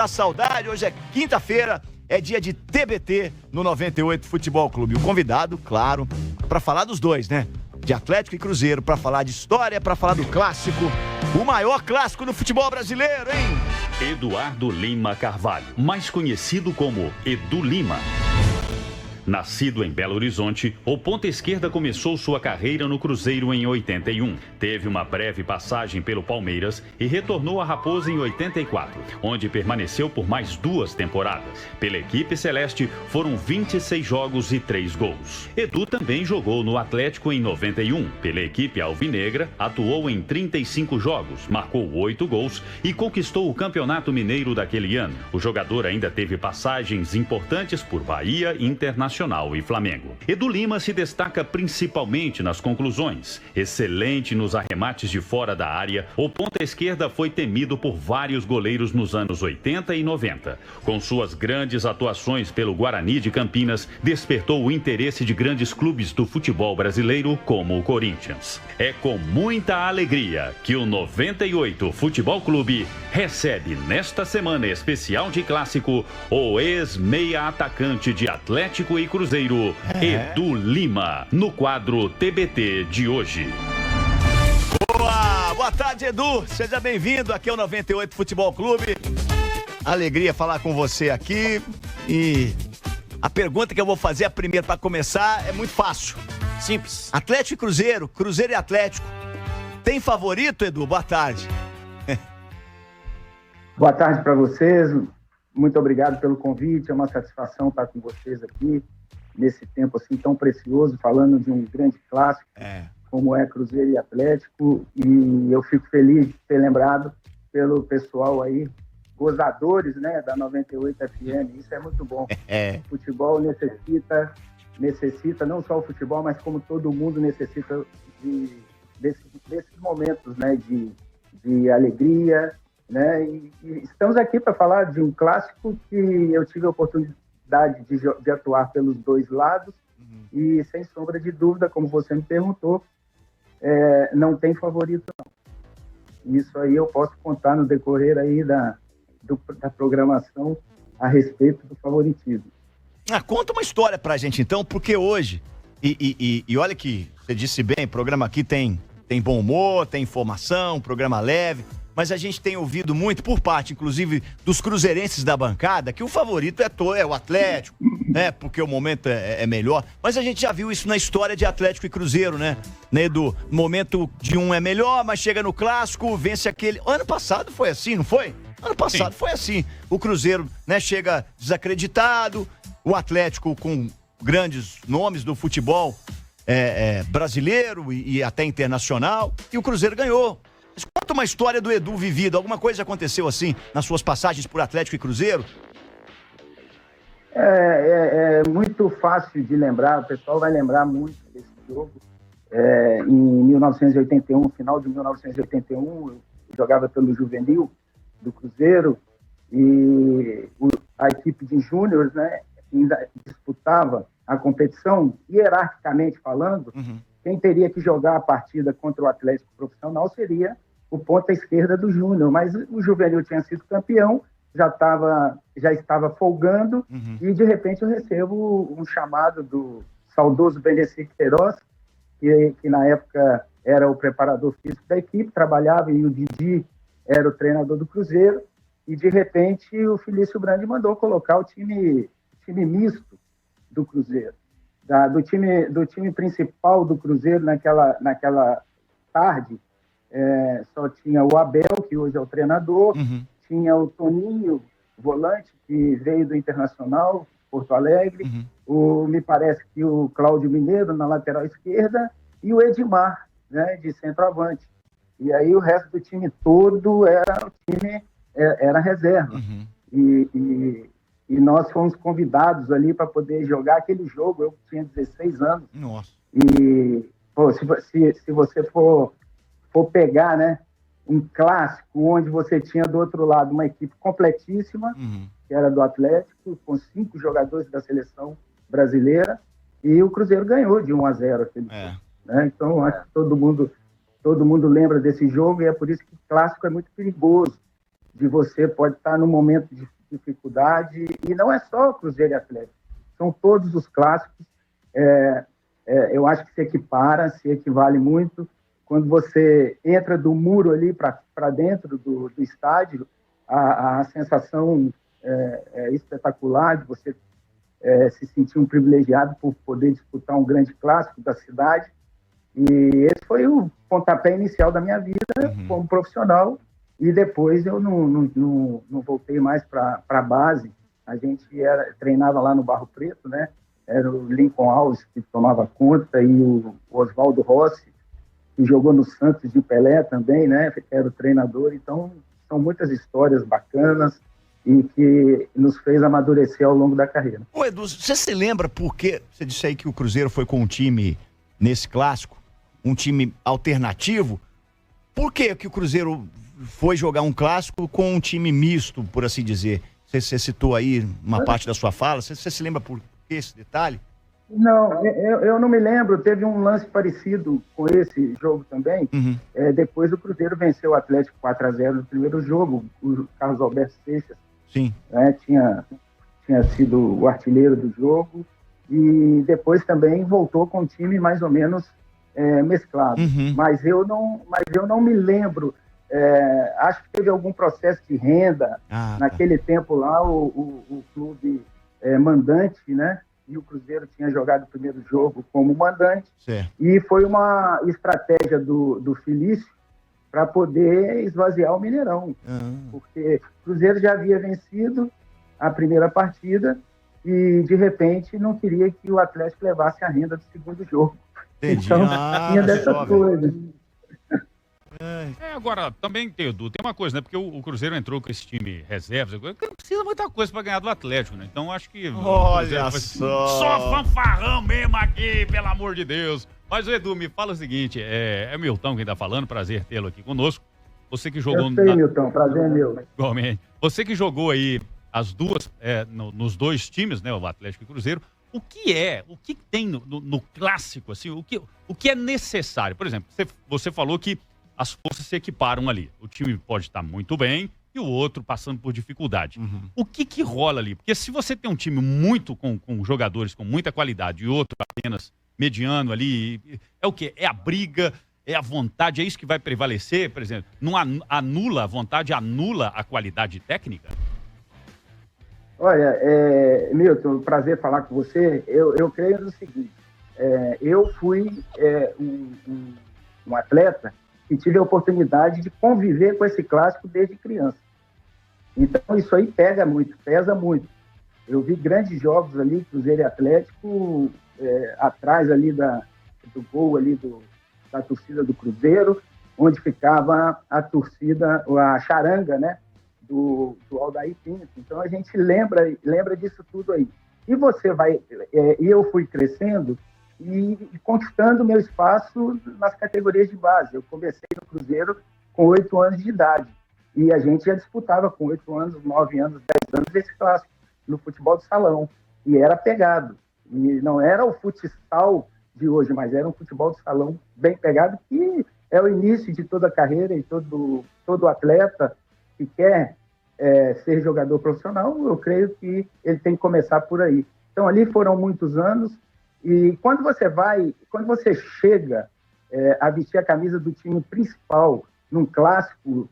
A saudade, hoje é quinta-feira, é dia de TBT no 98 Futebol Clube. O convidado, claro, para falar dos dois, né? De Atlético e Cruzeiro, para falar de história, para falar do clássico, o maior clássico do futebol brasileiro, hein? Eduardo Lima Carvalho, mais conhecido como Edu Lima. Nascido em Belo Horizonte, o ponta esquerda começou sua carreira no Cruzeiro em 81. Teve uma breve passagem pelo Palmeiras e retornou à Raposa em 84, onde permaneceu por mais 2 temporadas. Pela equipe celeste, foram 26 jogos e 3 gols. Edu também jogou no Atlético em 91. Pela equipe alvinegra, atuou em 35 jogos, marcou 8 gols e conquistou o Campeonato Mineiro daquele ano. O jogador ainda teve passagens importantes por Bahia, Internacional e Flamengo. Edu Lima se destaca principalmente nas conclusões. Excelente nos arremates de fora da área, o ponta esquerda foi temido por vários goleiros nos anos 80 e 90. Com suas grandes atuações pelo Guarani de Campinas, despertou o interesse de grandes clubes do futebol brasileiro, como o Corinthians. É com muita alegria que o 98 Futebol Clube recebe nesta semana especial de clássico o ex-meia atacante de Atlético e Cruzeiro, Edu Lima, no quadro TBT de hoje. Boa tarde, Edu. Seja bem-vindo aqui ao 98 Futebol Clube. Alegria falar com você aqui. E a pergunta que eu vou fazer, a primeira para começar, é muito fácil. Simples. Atlético e Cruzeiro, Cruzeiro e Atlético. Tem favorito, Edu? Boa tarde. Boa tarde para vocês. Muito obrigado pelo convite. É uma satisfação estar com vocês aqui nesse tempo assim tão precioso, falando de um grande clássico como é Cruzeiro e Atlético. E eu fico feliz de ser lembrado pelo pessoal aí, gozadores, né, da 98 FM. Isso é muito bom. O futebol necessita não só o futebol, mas como todo mundo necessita desses momentos, né, de alegria, né? E estamos aqui para falar de um clássico que eu tive a oportunidade de atuar pelos dois lados e, sem sombra de dúvida, como você me perguntou, não tem favorito, não. Isso aí eu posso contar no decorrer aí da programação a respeito do favoritismo. Conta uma história pra gente, então, porque hoje, e olha que você disse bem, o programa aqui tem bom humor, tem informação, programa leve, mas a gente tem ouvido muito, por parte, inclusive, dos cruzeirenses da bancada, que o favorito é o Atlético, né? Porque o momento é melhor. Mas a gente já viu isso na história de Atlético e Cruzeiro, né, Edu? O momento de um é melhor, mas chega no clássico, vence aquele. Ano passado foi assim, não foi? Ano passado foi assim. O Cruzeiro, né, chega desacreditado, o Atlético com grandes nomes do futebol brasileiro e até internacional, e o Cruzeiro ganhou. Mas conta uma história do Edu vivido. Alguma coisa aconteceu assim nas suas passagens por Atlético e Cruzeiro? É muito fácil de lembrar, o pessoal vai lembrar muito desse jogo. Em 1981, final de 1981, eu jogava pelo Juvenil do Cruzeiro e a equipe de júniores, né, ainda disputava a competição, hierarquicamente falando. Quem teria que jogar a partida contra o Atlético profissional seria o ponta esquerda do Júnior, mas o Juvenil tinha sido campeão, já estava folgando, e de repente eu recebo um chamado do saudoso Benedicto Queiroz, que na época era o preparador físico da equipe, trabalhava, e o Didi era o treinador do Cruzeiro, e de repente o Felício Brandi mandou colocar o time misto do Cruzeiro. Do time principal do Cruzeiro naquela tarde, só tinha o Abel, que hoje é o treinador, tinha o Toninho, volante, que veio do Internacional, Porto Alegre, me parece que o Cláudio Mineiro na lateral esquerda e o Edmar, né, de centroavante. E aí o resto do time todo era reserva. E nós fomos convidados ali para poder jogar aquele jogo. Eu tinha 16 anos. Nossa. E se você for pegar, né, um clássico onde você tinha do outro lado uma equipe completíssima, que era do Atlético, com 5 jogadores da seleção brasileira, e o Cruzeiro ganhou de 1-0 aquele jogo, né? Então, acho que todo mundo lembra desse jogo, e é por isso que o clássico é muito perigoso de você pode estar num momento de dificuldade, e não é só Cruzeiro e Atlético, são todos os clássicos. Eu acho que se equivale muito. Quando você entra do muro ali para dentro do estádio, a sensação é espetacular de você se sentir um privilegiado por poder disputar um grande clássico da cidade. E esse foi o pontapé inicial da minha vida como profissional. E depois eu não voltei mais para a base. A gente treinava lá no Barro Preto, né? Era o Lincoln Alves que tomava conta, e o Oswaldo Rossi, que jogou no Santos de Pelé também, né? Era o treinador. Então, são muitas histórias bacanas e que nos fez amadurecer ao longo da carreira. Ô Edu, você se lembra por que você disse aí que o Cruzeiro foi com um time nesse clássico, um time alternativo? Por que o Cruzeiro foi jogar um clássico com um time misto, por assim dizer? Você citou aí uma parte da sua fala, você se lembra por que esse detalhe? Não, eu não me lembro. Teve um lance parecido com esse jogo também. Depois o Cruzeiro venceu o Atlético 4-0 no primeiro jogo. O Carlos Alberto Seixas tinha sido o artilheiro do jogo, e depois também voltou com um time mais ou menos mesclado. Mas eu não me lembro. Acho que teve algum processo de renda naquele tempo lá, o clube mandante, né? E o Cruzeiro tinha jogado o primeiro jogo como mandante. Certo. E foi uma estratégia do Felício para poder esvaziar o Mineirão. Porque o Cruzeiro já havia vencido a primeira partida e, de repente, não queria que o Atlético levasse a renda do segundo jogo. Entendi. Então, tinha dessas coisas. Agora, também, Edu, tem uma coisa, né? Porque o Cruzeiro entrou com esse time reservas, não precisa muita coisa pra ganhar do Atlético, né? Então, acho que... Olha só! Só fanfarrão mesmo aqui, pelo amor de Deus! Mas, Edu, me fala o seguinte, é Milton quem tá falando, prazer tê-lo aqui conosco. Você que jogou... Milton, prazer é meu. Igualmente. Você que jogou aí as duas, nos dois times, né? O Atlético e o Cruzeiro. O que tem no clássico, assim, o que é necessário? Por exemplo, você falou que as forças se equiparam ali. O time pode estar muito bem e o outro passando por dificuldade. O que rola ali? Porque se você tem um time muito com jogadores com muita qualidade e outro apenas mediano ali, é o quê? É a briga, é a vontade, é isso que vai prevalecer? Por exemplo, não anula a vontade, anula a qualidade técnica? Olha, Milton, prazer falar com você. Eu creio no seguinte, eu fui um atleta e tive a oportunidade de conviver com esse clássico desde criança. Então, isso aí pesa muito. Eu vi grandes jogos ali, Cruzeiro e Atlético, atrás ali do gol ali da torcida do Cruzeiro, onde ficava a torcida, a charanga, né, do Aldair Pinto. Então, a gente lembra disso tudo aí. E você vai... E eu fui crescendo e conquistando meu espaço nas categorias de base. Eu comecei no Cruzeiro com 8 anos de idade. E a gente já disputava com 8 anos, 9 anos, 10 anos esse clássico no futebol de salão. E era pegado. E não era o futsal de hoje, mas era um futebol de salão bem pegado, que é o início de toda a carreira, e todo atleta que quer ser jogador profissional, eu creio que ele tem que começar por aí. Então, ali foram muitos anos. E quando você chega a vestir a camisa do time principal num clássico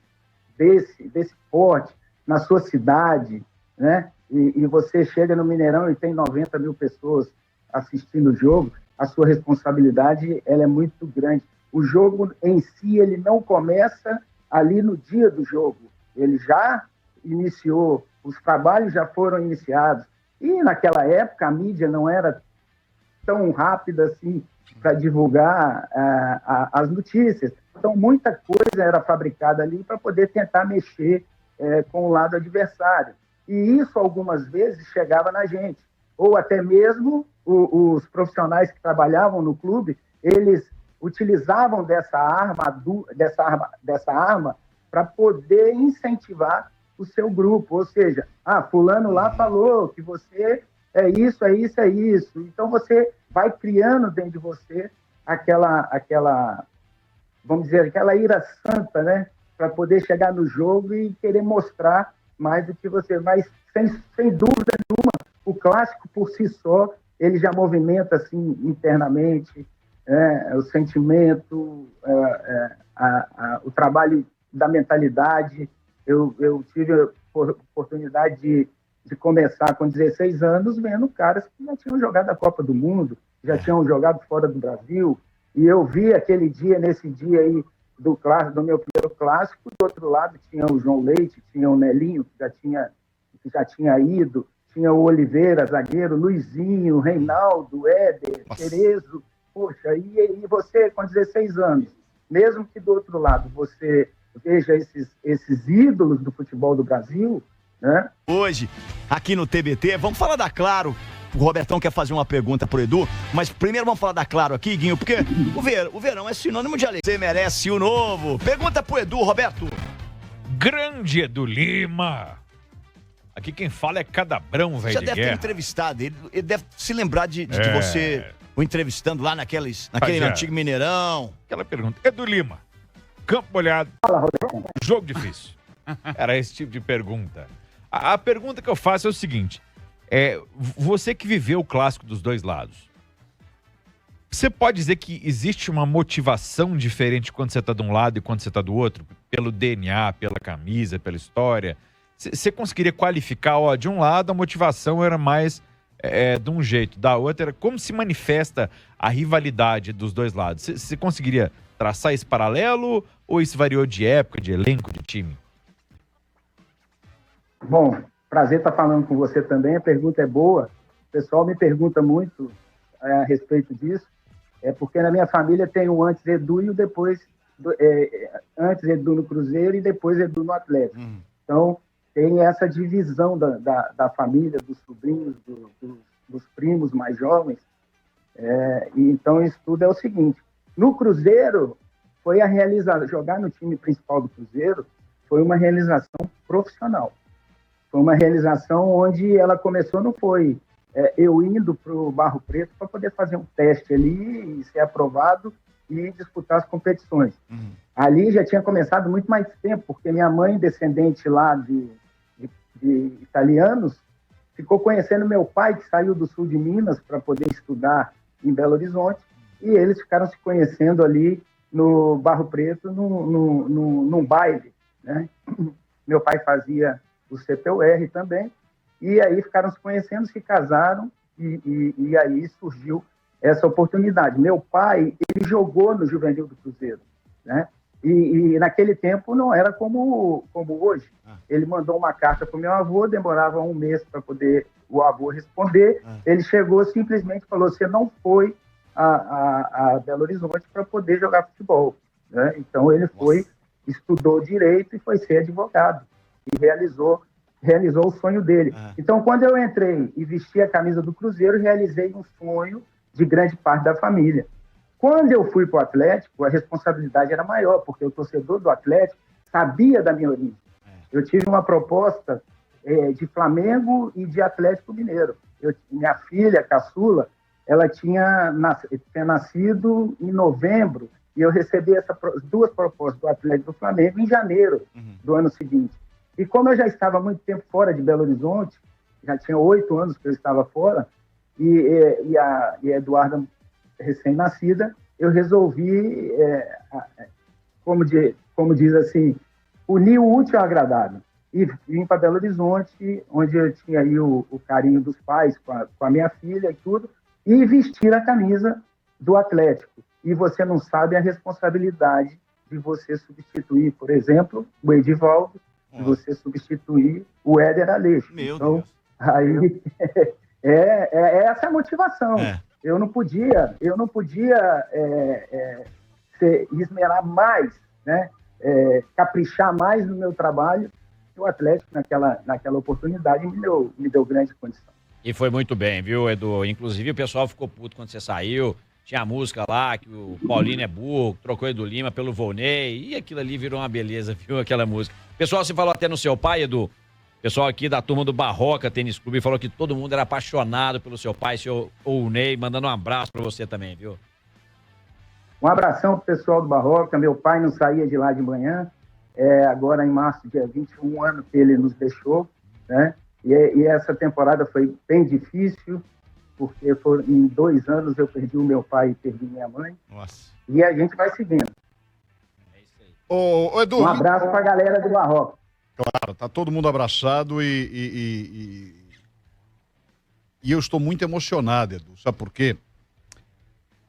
desse porte, na sua cidade, né? E você chega no Mineirão e tem 90 mil pessoas assistindo o jogo, a sua responsabilidade ela é muito grande. O jogo em si, ele não começa ali no dia do jogo. Ele já iniciou, os trabalhos já foram iniciados. E naquela época a mídia não era tão rápida assim para divulgar as notícias. Então, muita coisa era fabricada ali para poder tentar mexer com o lado adversário. E isso, algumas vezes, chegava na gente. Ou até mesmo os profissionais que trabalhavam no clube, eles utilizavam dessa arma para poder incentivar o seu grupo. Ou seja, fulano lá falou que você é isso, é isso, é isso. Então, você vai criando dentro de você aquela vamos dizer, aquela ira santa, né? para poder chegar no jogo e querer mostrar mais do que você. Mas, sem dúvida nenhuma, o clássico por si só, ele já movimenta assim, internamente, o sentimento, o trabalho da mentalidade. Eu tive a oportunidade de começar com 16 anos vendo caras que já tinham jogado a Copa do Mundo, já tinham jogado fora do Brasil, e eu vi nesse dia aí do meu primeiro clássico, do outro lado tinha o João Leite, tinha o Nelinho, que já tinha ido, tinha o Oliveira, zagueiro, Luizinho, Reinaldo, Éder, Cerezo, poxa, e você com 16 anos, mesmo que do outro lado você veja esses ídolos do futebol do Brasil, né? Hoje, aqui no TBT, vamos falar da Claro. O Robertão quer fazer uma pergunta pro Edu, mas primeiro vamos falar da Claro aqui, Guinho, porque o verão é sinônimo de alegria. Você merece o novo. Pergunta pro Edu, Roberto. Grande Edu Lima. Aqui quem fala é Cadabrão, velho. Já deve ter entrevistado ele deve se lembrar de você o entrevistando lá naquele antigo Mineirão. Aquela pergunta. Edu Lima, campo molhado, jogo difícil. Era esse tipo de pergunta. A pergunta que eu faço é o seguinte. Você que viveu o clássico dos dois lados, você pode dizer que existe uma motivação diferente quando você está de um lado e quando você está do outro? Pelo DNA, pela camisa, pela história? Você conseguiria qualificar, de um lado a motivação era mais de um jeito, da outra era como se manifesta a rivalidade dos dois lados? Você conseguiria traçar esse paralelo ou isso variou de época, de elenco, de time? Bom, prazer estar falando com você também, a pergunta é boa, o pessoal me pergunta muito a respeito disso, porque na minha família tem o antes Edu e o depois, antes Edu no Cruzeiro e depois Edu no Atlético. Então, tem essa divisão da família, dos sobrinhos, dos primos mais jovens, e então isso tudo é o seguinte, no Cruzeiro, jogar no time principal do Cruzeiro foi uma realização profissional. Foi uma realização onde ela começou, não foi eu indo para o Barro Preto para poder fazer um teste ali e ser aprovado e disputar as competições. Ali já tinha começado muito mais tempo, porque minha mãe, descendente lá de italianos, ficou conhecendo meu pai, que saiu do sul de Minas para poder estudar em Belo Horizonte, e eles ficaram se conhecendo ali no Barro Preto, num baile, né? Meu pai fazia o CPUR também, e aí ficaram se conhecendo, se casaram, e aí surgiu essa oportunidade. Meu pai, ele jogou no Juvenil do Cruzeiro, né? E naquele tempo não era como hoje. Ele mandou uma carta para o meu avô, demorava um mês para poder o avô responder. Ele chegou simplesmente e falou: você não foi a Belo Horizonte para poder jogar futebol, né? Então ele foi, estudou direito e foi ser advogado. E realizou o sonho dele. Então, quando eu entrei e vesti a camisa do Cruzeiro, realizei um sonho de grande parte da família. Quando eu fui para o Atlético, a responsabilidade era maior, porque o torcedor do Atlético sabia da minha origem. Eu tive uma proposta de Flamengo e de Atlético Mineiro. Minha filha, caçula, ela tinha nascido em novembro, e eu recebi essas duas propostas do Atlético e do Flamengo em janeiro do ano seguinte. E como eu já estava há muito tempo fora de Belo Horizonte, já tinha 8 anos que eu estava fora, e a Eduarda, recém-nascida, eu resolvi, como diz assim, unir o útil ao agradável. E vim para Belo Horizonte, onde eu tinha aí o carinho dos pais com a minha filha e tudo, e vestir a camisa do Atlético. E você não sabe a responsabilidade de você substituir, por exemplo, o Edivaldo, de você substituir o Éder Aleixo. Então, Deus. Aí essa é a motivação. Eu não podia esmerar mais, né? Caprichar mais no meu trabalho. O Atlético, naquela oportunidade, me deu grande condição. E foi muito bem, viu, Edu? Inclusive, o pessoal ficou puto quando você saiu. Tinha a música lá, que o Paulinho é burro, trocou Edu Lima pelo Volney, e aquilo ali virou uma beleza, viu, aquela música. Pessoal, você falou até no seu pai, Edu. O pessoal aqui da turma do Barroca Tênis Clube falou que todo mundo era apaixonado pelo seu pai, seu Volney, mandando um abraço pra você também, viu? Um abração pro pessoal do Barroca. Meu pai não saía de lá de manhã. agora em março, dia 21 anos que ele nos deixou, né? E essa temporada foi bem difícil, porque em 2 anos eu perdi o meu pai e perdi minha mãe. Nossa. E a gente vai seguindo. Ô, Edu, Um abraço para a galera do Marrocos. claro, tá todo mundo abraçado e eu estou muito emocionado, Edu. Sabe por quê?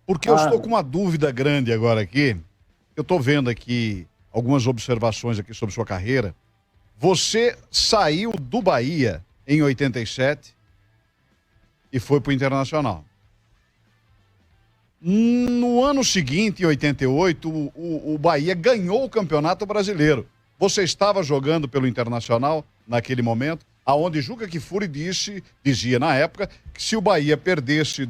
Porque eu estou com uma dúvida grande agora aqui. Eu estou vendo aqui algumas observações aqui sobre sua carreira. Você saiu do Bahia em 87 e foi para o Internacional. No ano seguinte, em 88, o Bahia ganhou o Campeonato Brasileiro. Você estava jogando pelo Internacional naquele momento, aonde Juca Kfouri dizia na época que se o Bahia perdesse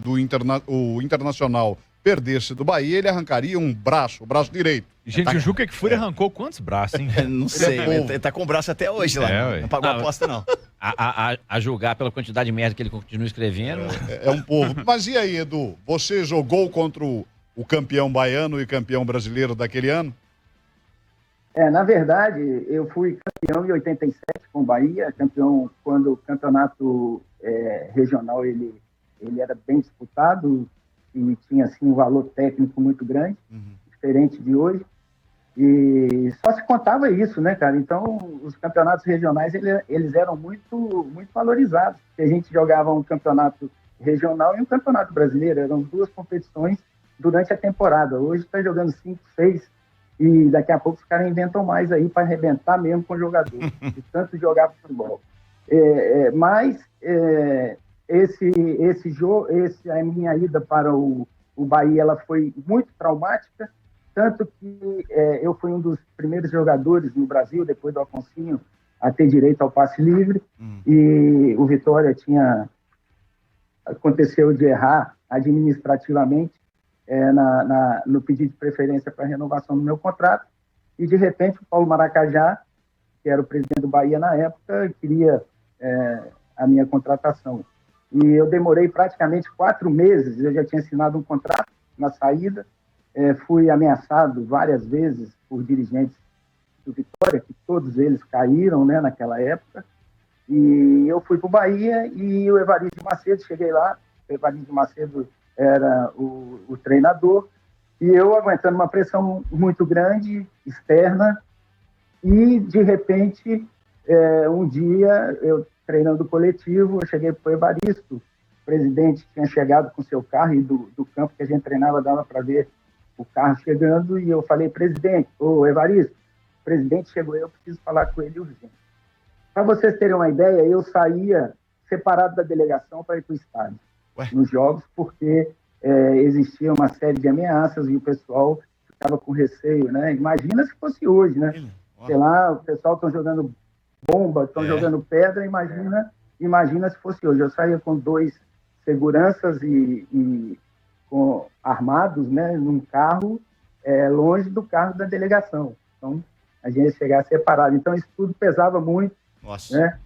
o Internacional perdesse do Bahia, ele arrancaria um braço, o braço direito. Gente, o Juca Kfouri arrancou quantos braços, hein? Não sei, ele tá com o braço até hoje lá. ué. Não pagou a aposta, não. A julgar pela quantidade de merda que ele continua escrevendo. É um povo. Mas e aí, Edu? Você jogou contra o campeão baiano e campeão brasileiro daquele ano? Na verdade, eu fui campeão em 87 com o Bahia, campeão quando o campeonato regional ele era bem disputado e tinha assim, um valor técnico muito grande, diferente de hoje. E só se contava isso, né, cara? Então, os campeonatos regionais, eles eram muito, muito valorizados. Porque a gente jogava um campeonato regional e um campeonato brasileiro. Eram 2 competições durante a temporada. Hoje está jogando 5, 6, e daqui a pouco os caras inventam mais aí para arrebentar mesmo com o jogador, de tanto jogar futebol. Mas a minha ida para o Bahia, ela foi muito traumática, tanto que eu fui um dos primeiros jogadores no Brasil, depois do Afonsinho, a ter direito ao passe livre, e o Vitória aconteceu de errar administrativamente no pedido de preferência para renovação do meu contrato, e de repente o Paulo Maracajá, que era o presidente do Bahia na época, queria a minha contratação. E eu demorei praticamente 4 meses, eu já tinha assinado um contrato na saída, fui ameaçado várias vezes por dirigentes do Vitória, que todos eles caíram, né, naquela época, e eu fui para o Bahia e o Evaristo Macedo, cheguei lá, o Evaristo Macedo era o treinador, e eu aguentando uma pressão muito grande, externa, e de repente, um dia, eu treinando coletivo, eu cheguei para o Evaristo, o presidente tinha chegado com seu carro, e do campo que a gente treinava dava para ver o carro chegando, e eu falei, presidente, Evaristo, o presidente chegou, eu preciso falar com ele urgente. Para vocês terem uma ideia, eu saía separado da delegação para ir para o estádio, nos jogos, porque existia uma série de ameaças e o pessoal ficava com receio, né? Imagina se fosse hoje, né? Sei lá, o pessoal estão jogando bomba, estão jogando pedra, imagina se fosse hoje. Eu saía com 2 seguranças e armados, né, num carro longe do carro da delegação. Então, a gente chegava separado. Então, isso tudo pesava muito, né?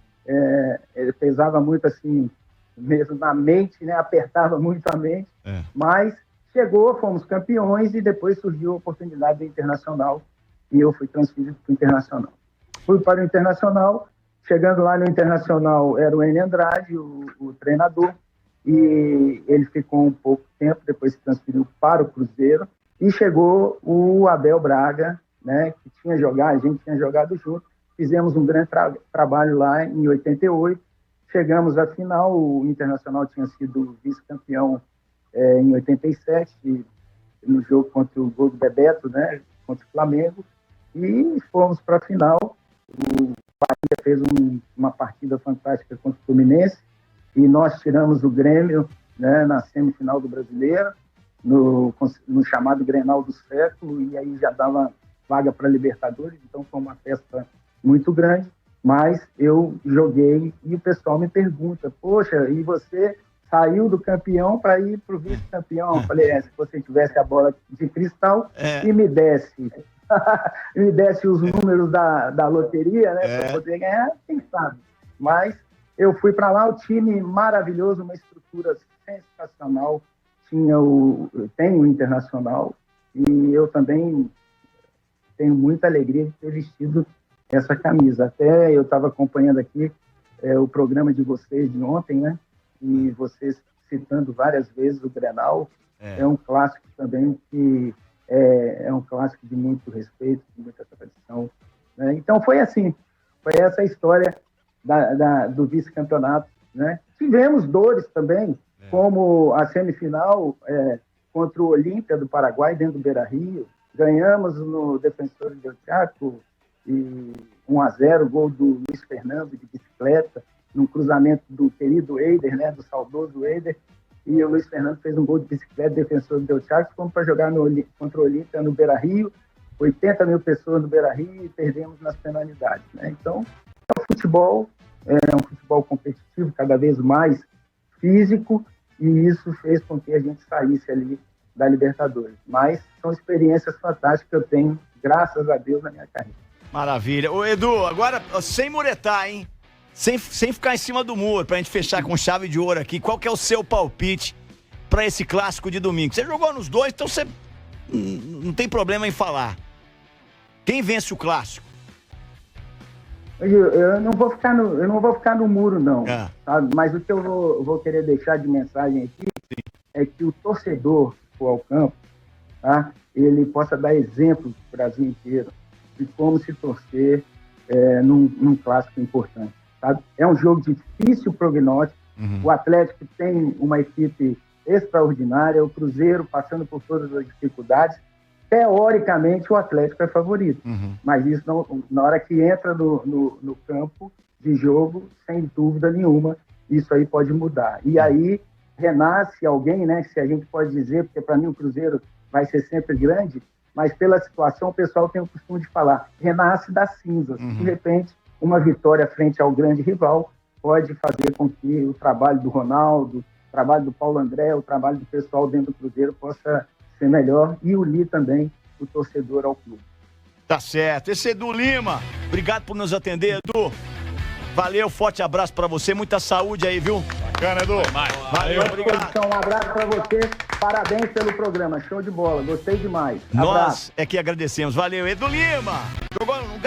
Pesava muito, assim, mesmo na mente, né? Apertava muito a mente. Mas chegou, fomos campeões e depois surgiu a oportunidade do Internacional e eu fui transferido para o Internacional. Fui para o Internacional, chegando lá no Internacional era o Enio Andrade, o treinador, e ele ficou um pouco tempo, depois se transferiu para o Cruzeiro, e chegou o Abel Braga, né, que a gente tinha jogado junto, fizemos um grande trabalho lá em 88, chegamos à final, o Internacional tinha sido vice-campeão em 87, no jogo contra o gol do Bebeto, né, contra o Flamengo, e fomos para a final. O Bahia fez uma partida fantástica contra o Fluminense, e nós tiramos o Grêmio, né, na semifinal do Brasileiro, no chamado Grenal do século, e aí já dava vaga para Libertadores, então foi uma festa muito grande, mas eu joguei e o pessoal me pergunta, poxa, e você saiu do campeão para ir para o vice-campeão? Eu falei, se você tivesse a bola de cristal e me desse os números da loteria, né, para poder ganhar, quem sabe. Mas eu fui para lá, o time maravilhoso, uma estrutura sensacional, tem o Internacional, e eu também tenho muita alegria de ter vestido essa camisa. Até eu estava acompanhando aqui o programa de vocês de ontem, né? E vocês citando várias vezes o Grenal. É um clássico também que é um clássico de muito respeito, de muita tradição, né? Então foi assim, foi essa a história do vice-campeonato, né? Tivemos dores também, como a semifinal contra o Olímpia do Paraguai, dentro do Beira-Rio. Ganhamos no Defensor del Chaco, e 1-0, gol do Luiz Fernando de bicicleta, num cruzamento do querido Eider, né, do saudoso Eider, e o Luiz Fernando fez um gol de bicicleta, Defensor del Chaco. Fomos para jogar contra o Olímpia no Beira-Rio, 80 mil pessoas no Beira-Rio, e perdemos nas penalidades, né? Então, o futebol é um futebol competitivo, cada vez mais físico, e isso fez com que a gente saísse ali da Libertadores. Mas são experiências fantásticas que eu tenho, graças a Deus, na minha carreira. Maravilha. Ô, Edu, agora, sem muretar, hein? Sem ficar em cima do muro, pra gente fechar com chave de ouro aqui, qual que é o seu palpite pra esse clássico de domingo? Você jogou nos dois, então você não tem problema em falar. Quem vence o clássico? Eu não vou ficar no muro, não. Sabe? Mas o que eu vou querer deixar de mensagem aqui é que o torcedor que for ao campo, tá? Ele possa dar exemplo para o Brasil inteiro de como se torcer num clássico importante. Sabe? É um jogo difícil prognóstico. O Atlético tem uma equipe extraordinária, o Cruzeiro passando por todas as dificuldades. Teoricamente, o Atlético é favorito. Mas isso, na hora que entra no campo de jogo, sem dúvida nenhuma, isso aí pode mudar. E aí renasce alguém, né? Se a gente pode dizer, porque para mim o Cruzeiro vai ser sempre grande, mas pela situação o pessoal tem o costume de falar, renasce das cinzas. De repente, uma vitória frente ao grande rival pode fazer com que o trabalho do Ronaldo, o trabalho do Paulo André, o trabalho do pessoal dentro do Cruzeiro possa ser melhor e unir também o torcedor ao clube. Tá certo. Esse é Edu Lima. Obrigado por nos atender, Edu. Valeu, forte abraço pra você, muita saúde aí, viu? Bacana, Edu. Valeu, obrigado. Então, um abraço pra você, parabéns pelo programa, show de bola, gostei demais. Nós é que agradecemos. Valeu, Edu Lima. Jogou no lugar.